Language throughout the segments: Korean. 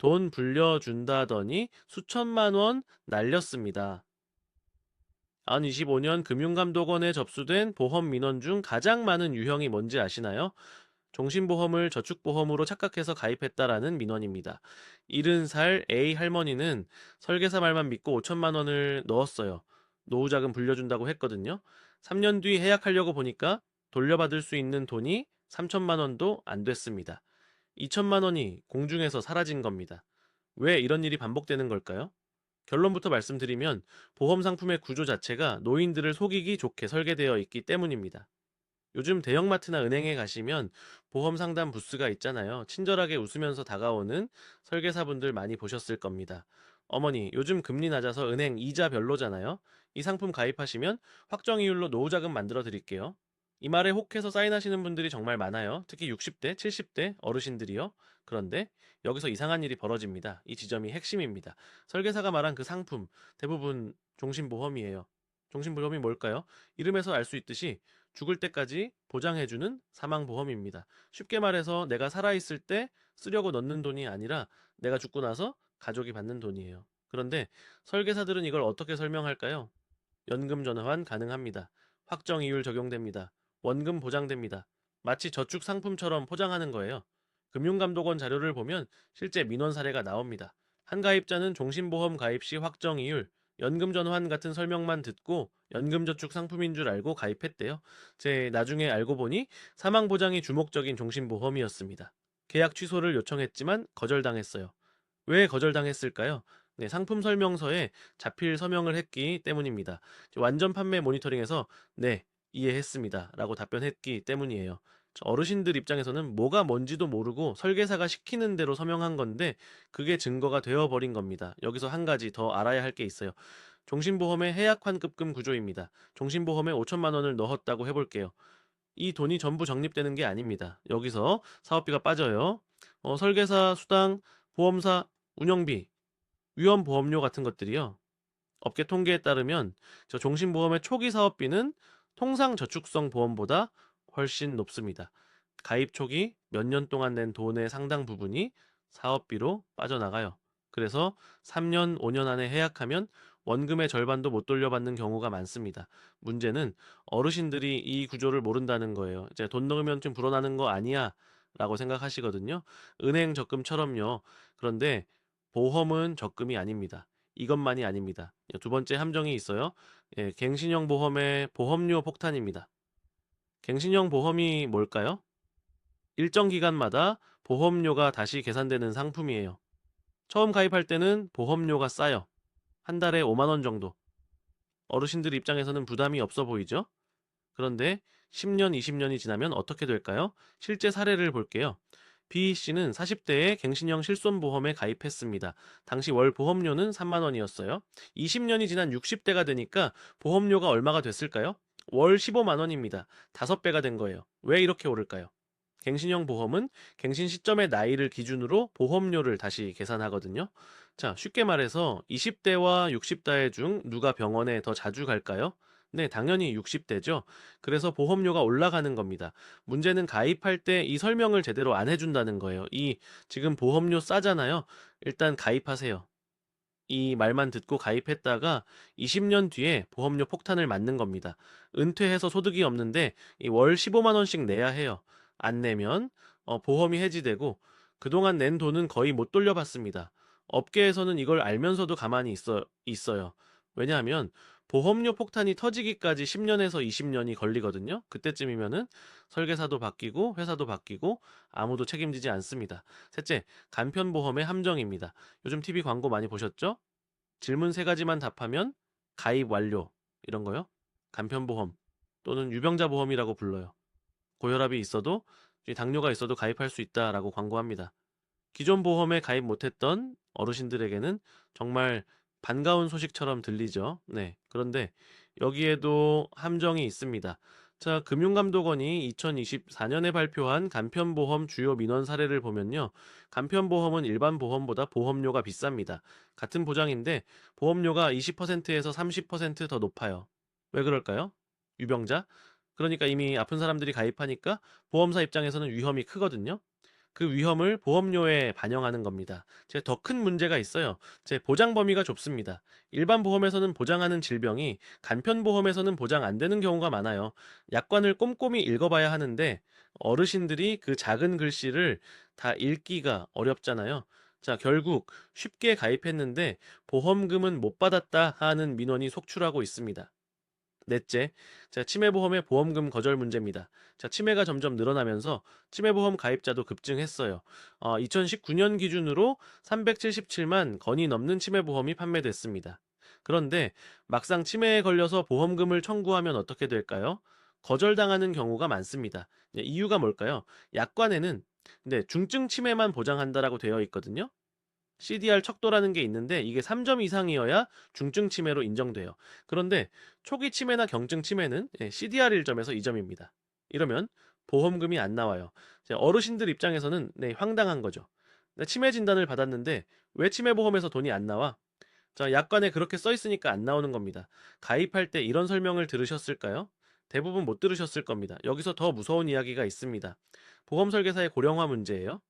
돈 불려준다더니 수천만 원 날렸습니다. 2025년 금융감독원에 접수된 보험 민원 중 가장 많은 유형이 뭔지 아시나요? 종신보험을 저축보험으로 착각해서 가입했다라는 민원입니다. 70살 A 할머니는 설계사 말만 믿고 5천만 원을 넣었어요. 노후자금 불려준다고 했거든요. 3년 뒤 해약하려고 보니까 돌려받을 수 있는 돈이 3천만 원도 안 됐습니다. 2천만 원이 공중에서 사라진 겁니다. 왜 이런 일이 반복되는 걸까요? 결론부터 말씀드리면 보험 상품의 구조 자체가 노인들을 속이기 좋게 설계되어 있기 때문입니다. 요즘 대형마트나 은행에 가시면 보험 상담 부스가 있잖아요. 친절하게 웃으면서 다가오는 설계사분들 많이 보셨을 겁니다. 어머니, 요즘 금리 낮아서 은행 이자 별로잖아요. 이 상품 가입하시면 확정 이율로 노후자금 만들어 드릴게요. 이 말에 혹해서 사인하시는 분들이 정말 많아요. 특히 60대, 70대 어르신들이요. 그런데 여기서 이상한 일이 벌어집니다. 이 지점이 핵심입니다. 설계사가 말한 그 상품, 대부분 종신보험이에요. 종신보험이 뭘까요? 이름에서 알 수 있듯이 죽을 때까지 보장해주는 사망보험입니다. 쉽게 말해서 내가 살아있을 때 쓰려고 넣는 돈이 아니라 내가 죽고 나서 가족이 받는 돈이에요. 그런데 설계사들은 이걸 어떻게 설명할까요? 연금 전환 가능합니다. 확정 이율 적용됩니다. 원금 보장됩니다. 마치 저축 상품처럼 포장하는 거예요. 금융감독원 자료를 보면 실제 민원 사례가 나옵니다. 한 가입자는 종신보험 가입 시 확정 이율, 연금 전환 같은 설명만 듣고 연금저축 상품인 줄 알고 가입했대요. 제 나중에 알고 보니 사망 보장이 주목적인 종신보험이었습니다. 계약 취소를 요청했지만 거절당했어요. 왜 거절당했을까요? 네, 상품 설명서에 자필 서명을 했기 때문입니다. 완전 판매 모니터링에서 네, 이해했습니다. 라고 답변했기 때문이에요. 어르신들 입장에서는 뭐가 뭔지도 모르고 설계사가 시키는 대로 서명한 건데 그게 증거가 되어버린 겁니다. 여기서 한 가지 더 알아야 할 게 있어요. 종신보험의 해약환급금 구조입니다. 종신보험에 5천만 원을 넣었다고 해볼게요. 이 돈이 전부 적립되는 게 아닙니다. 여기서 사업비가 빠져요. 설계사, 수당, 보험사, 운영비, 위험보험료 같은 것들이요. 업계 통계에 따르면 저 종신보험의 초기 사업비는 통상 저축성 보험보다 훨씬 높습니다. 가입 초기 몇 년 동안 낸 돈의 상당 부분이 사업비로 빠져나가요. 그래서 3년, 5년 안에 해약하면 원금의 절반도 못 돌려받는 경우가 많습니다. 문제는 어르신들이 이 구조를 모른다는 거예요. 이제 돈 넣으면 좀 불어나는 거 아니야? 라고 생각하시거든요. 은행 적금처럼요. 그런데 보험은 적금이 아닙니다. 이것만이 아닙니다. 두 번째 함정이 있어요. 예, 갱신형 보험의 보험료 폭탄입니다. 갱신형 보험이 뭘까요? 일정 기간마다 보험료가 다시 계산되는 상품이에요. 처음 가입할 때는 보험료가 싸요. 한 달에 5만 원 정도. 어르신들 입장에서는 부담이 없어 보이죠? 그런데 10년, 20년이 지나면 어떻게 될까요? 실제 사례를 볼게요. B 씨는 40대에 갱신형 실손보험에 가입했습니다. 당시 월 보험료는 3만 원이었어요. 20년이 지난 60대가 되니까 보험료가 얼마가 됐을까요? 월 15만 원입니다. 5배가 된 거예요. 왜 이렇게 오를까요? 갱신형 보험은 갱신 시점의 나이를 기준으로 보험료를 다시 계산하거든요. 자, 쉽게 말해서 20대와 60대 중 누가 병원에 더 자주 갈까요? 네, 당연히 60대죠. 그래서 보험료가 올라가는 겁니다. 문제는 가입할 때 이 설명을 제대로 안 해준다는 거예요. 지금 보험료 싸잖아요. 일단 가입하세요. 이 말만 듣고 가입했다가 20년 뒤에 보험료 폭탄을 맞는 겁니다. 은퇴해서 소득이 없는데 월 15만 원씩 내야 해요. 안 내면 보험이 해지되고 그동안 낸 돈은 거의 못 돌려받습니다. 업계에서는 이걸 알면서도 가만히 있어요. 왜냐하면 보험료 폭탄이 터지기까지 10년에서 20년이 걸리거든요. 그때쯤이면은 설계사도 바뀌고 회사도 바뀌고 아무도 책임지지 않습니다. 셋째, 간편보험의 함정입니다. 요즘 TV 광고 많이 보셨죠? 질문 세 가지만 답하면 가입 완료. 이런 거요. 간편보험 또는 유병자 보험이라고 불러요. 고혈압이 있어도 당뇨가 있어도 가입할 수 있다라고 광고합니다. 기존 보험에 가입 못했던 어르신들에게는 정말 반가운 소식처럼 들리죠. 네. 그런데 여기에도 함정이 있습니다. 자, 금융감독원이 2024년에 발표한 간편보험 주요 민원 사례를 보면요. 간편보험은 일반 보험보다 보험료가 비쌉니다. 같은 보장인데 보험료가 20%에서 30%더 높아요. 왜 그럴까요? 유병자? 그러니까 이미 아픈 사람들이 가입하니까 보험사 입장에서는 위험이 크거든요. 그 위험을 보험료에 반영하는 겁니다. 제 더 큰 문제가 있어요. 제 보장 범위가 좁습니다. 일반 보험에서는 보장하는 질병이 간편 보험에서는 보장 안 되는 경우가 많아요. 약관을 꼼꼼히 읽어봐야 하는데 어르신들이 그 작은 글씨를 다 읽기가 어렵잖아요. 자, 결국 쉽게 가입했는데 보험금은 못 받았다 하는 민원이 속출하고 있습니다. 넷째, 자, 치매보험의 보험금 거절 문제입니다. 자, 치매가 점점 늘어나면서 치매보험 가입자도 급증했어요. 2019년 기준으로 377만 건이 넘는 치매보험이 판매됐습니다. 그런데 막상 치매에 걸려서 보험금을 청구하면 어떻게 될까요? 거절당하는 경우가 많습니다. 이유가 뭘까요? 약관에는 중증 치매만 보장한다라고 되어 있거든요. CDR 척도라는 게 있는데 이게 3점 이상이어야 중증 치매로 인정돼요. 그런데 초기 치매나 경증 치매는 CDR 1점에서 2점입니다. 이러면 보험금이 안 나와요. 이제 어르신들 입장에서는 황당한 거죠. 치매 진단을 받았는데 왜 치매보험에서 돈이 안 나와? 자, 약관에 그렇게 써 있으니까 안 나오는 겁니다. 가입할 때 이런 설명을 들으셨을까요? 대부분 못 들으셨을 겁니다. 여기서 더 무서운 이야기가 있습니다. 보험 설계사의 고령화 문제예요.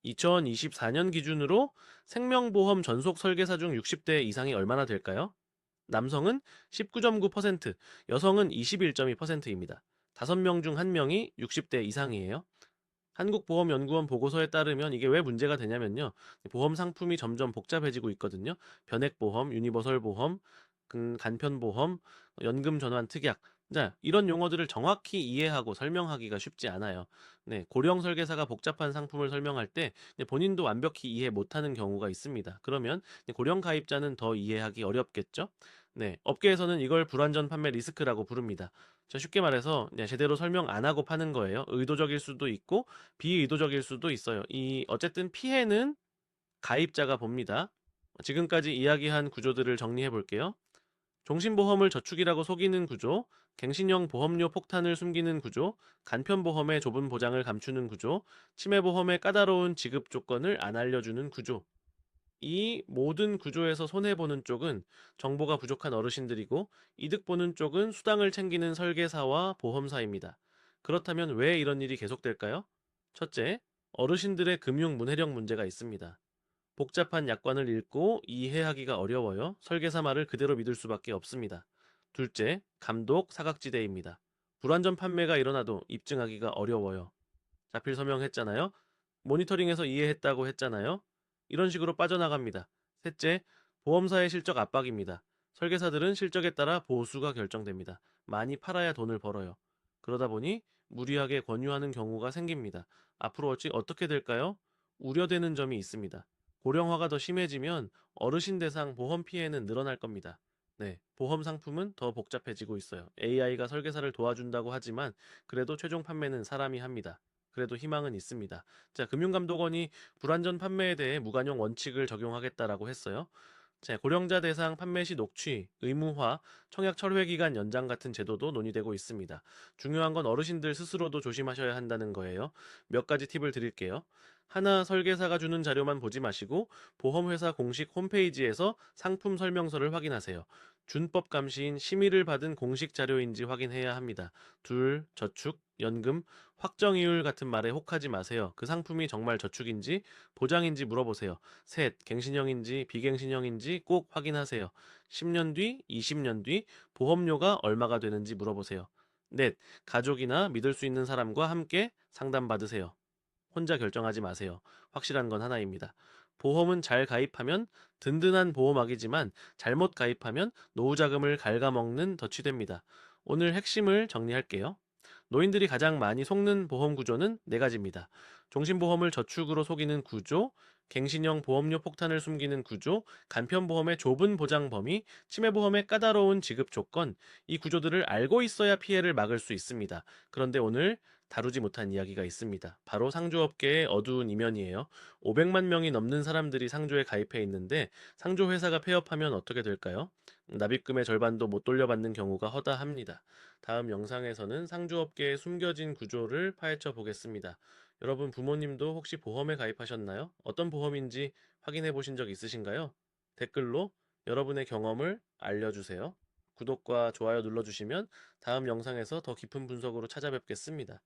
2024년 기준으로 생명보험 전속 설계사 중 60대 이상이 얼마나 될까요? 남성은 19.9%, 여성은 21.2%입니다. 5명 중 1명이 60대 이상이에요. 한국보험연구원 보고서에 따르면 이게 왜 문제가 되냐면요. 보험 상품이 점점 복잡해지고 있거든요. 변액보험, 유니버설 보험, 간편보험, 연금 전환 특약. 자, 이런 용어들을 정확히 이해하고 설명하기가 쉽지 않아요. 고령 설계사가 복잡한 상품을 설명할 때 본인도 완벽히 이해 못하는 경우가 있습니다. 그러면 고령 가입자는 더 이해하기 어렵겠죠? 업계에서는 이걸 불완전 판매 리스크라고 부릅니다. 자, 쉽게 말해서 그냥 제대로 설명 안 하고 파는 거예요. 의도적일 수도 있고 비의도적일 수도 있어요. 어쨌든 피해는 가입자가 봅니다. 지금까지 이야기한 구조들을 정리해 볼게요. 종신보험을 저축이라고 속이는 구조, 갱신형 보험료 폭탄을 숨기는 구조, 간편보험의 좁은 보장을 감추는 구조, 치매보험의 까다로운 지급 조건을 안 알려주는 구조. 이 모든 구조에서 손해보는 쪽은 정보가 부족한 어르신들이고 이득 보는 쪽은 수당을 챙기는 설계사와 보험사입니다. 그렇다면 왜 이런 일이 계속될까요? 첫째, 어르신들의 금융 문해력 문제가 있습니다. 복잡한 약관을 읽고 이해하기가 어려워요. 설계사 말을 그대로 믿을 수밖에 없습니다. 둘째, 감독 사각지대입니다. 불완전 판매가 일어나도 입증하기가 어려워요. 자필 서명했잖아요. 모니터링해서 이해했다고 했잖아요. 이런 식으로 빠져나갑니다. 셋째, 보험사의 실적 압박입니다. 설계사들은 실적에 따라 보수가 결정됩니다. 많이 팔아야 돈을 벌어요. 그러다 보니 무리하게 권유하는 경우가 생깁니다. 앞으로 어떻게 될까요? 우려되는 점이 있습니다. 고령화가 더 심해지면 어르신 대상 보험 피해는 늘어날 겁니다. 보험 상품은 더 복잡해지고 있어요. AI가 설계사를 도와준다고 하지만 그래도 최종 판매는 사람이 합니다. 그래도 희망은 있습니다. 자, 금융감독원이 불완전 판매에 대해 무관용 원칙을 적용하겠다라고 했어요. 자, 고령자 대상 판매 시 녹취, 의무화, 청약 철회 기간 연장 같은 제도도 논의되고 있습니다. 중요한 건 어르신들 스스로도 조심하셔야 한다는 거예요. 몇 가지 팁을 드릴게요. 하나, 설계사가 주는 자료만 보지 마시고 보험회사 공식 홈페이지에서 상품 설명서를 확인하세요. 준법 감시인 심의를 받은 공식 자료인지 확인해야 합니다. 둘, 저축, 연금, 확정이율 같은 말에 혹하지 마세요. 그 상품이 정말 저축인지 보장인지 물어보세요. 셋, 갱신형인지 비갱신형인지 꼭 확인하세요. 10년 뒤, 20년 뒤 보험료가 얼마가 되는지 물어보세요. 넷, 가족이나 믿을 수 있는 사람과 함께 상담받으세요. 혼자 결정하지 마세요. 확실한 건 하나입니다. 보험은 잘 가입하면 든든한 보호막이지만 잘못 가입하면 노후 자금을 갉아먹는 덫이 됩니다. 오늘 핵심을 정리할게요. 노인들이 가장 많이 속는 보험 구조는 네 가지입니다. 종신보험을 저축으로 속이는 구조, 갱신형 보험료 폭탄을 숨기는 구조, 간편보험의 좁은 보장 범위, 치매보험의 까다로운 지급 조건, 이 구조들을 알고 있어야 피해를 막을 수 있습니다. 그런데 오늘 다루지 못한 이야기가 있습니다. 바로 상조업계의 어두운 이면이에요. 500만 명이 넘는 사람들이 상조에 가입해 있는데 상조 회사가 폐업하면 어떻게 될까요? 납입금의 절반도 못 돌려받는 경우가 허다합니다. 다음 영상에서는 상조업계의 숨겨진 구조를 파헤쳐 보겠습니다. 여러분 부모님도 혹시 보험에 가입하셨나요? 어떤 보험인지 확인해 보신 적 있으신가요? 댓글로 여러분의 경험을 알려주세요. 구독과 좋아요 눌러주시면 다음 영상에서 더 깊은 분석으로 찾아뵙겠습니다.